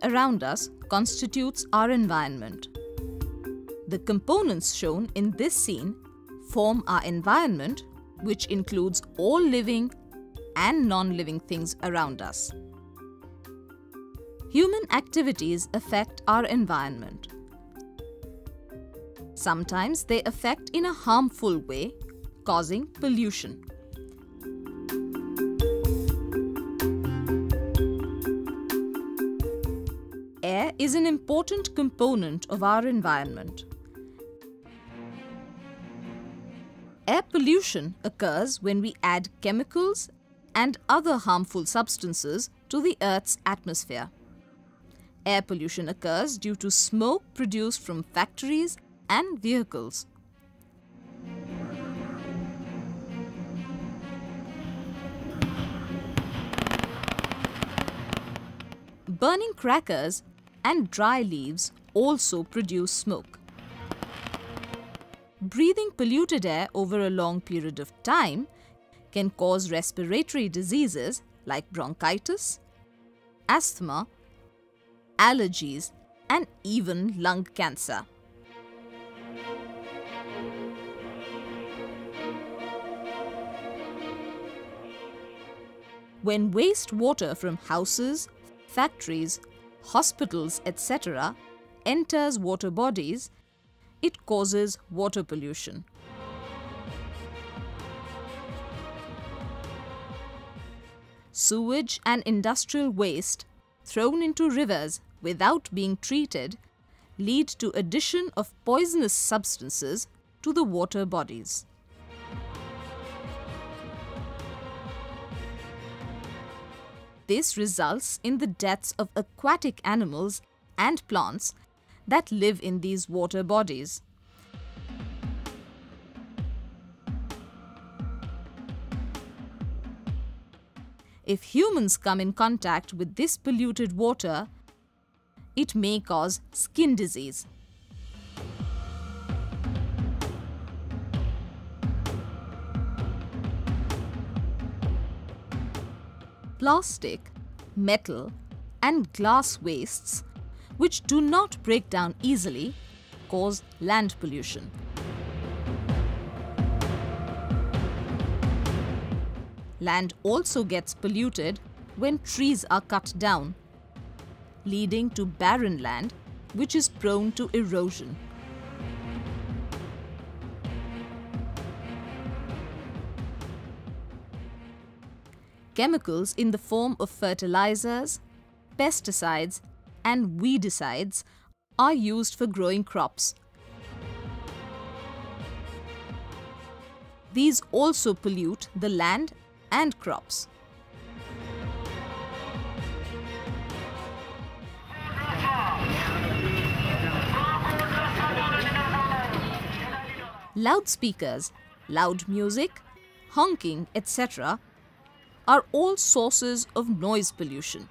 around us constitutes our environment. The components shown in this scene form our environment, which includes all living and non-living things around us. Human activities affect our environment. Sometimes they affect in a harmful way, causing pollution. Air is an important component of our environment. Air pollution occurs when we add chemicals and other harmful substances to the Earth's atmosphere. Air pollution occurs due to smoke produced from factories and vehicles. Burning crackers and dry leaves also produce smoke. Breathing polluted air over a long period of time can cause respiratory diseases like bronchitis, asthma, allergies, and even lung cancer. When wastewater from houses, factories, hospitals, etc. enters water bodies, it causes water pollution. Sewage and industrial waste thrown into rivers without being treated lead to addition of poisonous substances to the water bodies. This results in the deaths of aquatic animals and plants that live in these water bodies. If humans come in contact with this polluted water, it may cause skin disease. Plastic, metal, and glass wastes, which do not break down easily, cause land pollution. Land also gets polluted when trees are cut down, leading to barren land, which is prone to erosion. Chemicals in the form of fertilizers, pesticides, and weedicides are used for growing crops. These also pollute the land and crops. Loudspeakers, loud music, honking, etc. are all sources of noise pollution.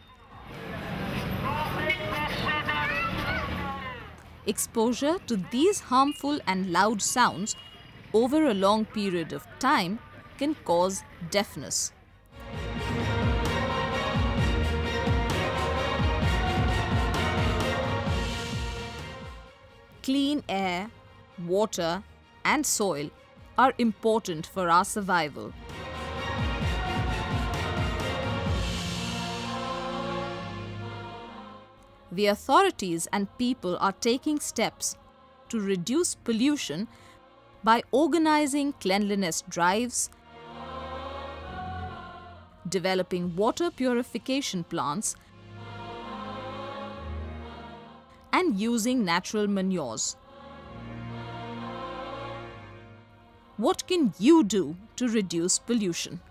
Exposure to these harmful and loud sounds over a long period of time can cause deafness. Clean air, water, and soil are important for our survival. The authorities and people are taking steps to reduce pollution by organizing cleanliness drives, developing water purification plants, and using natural manures. What can you do to reduce pollution?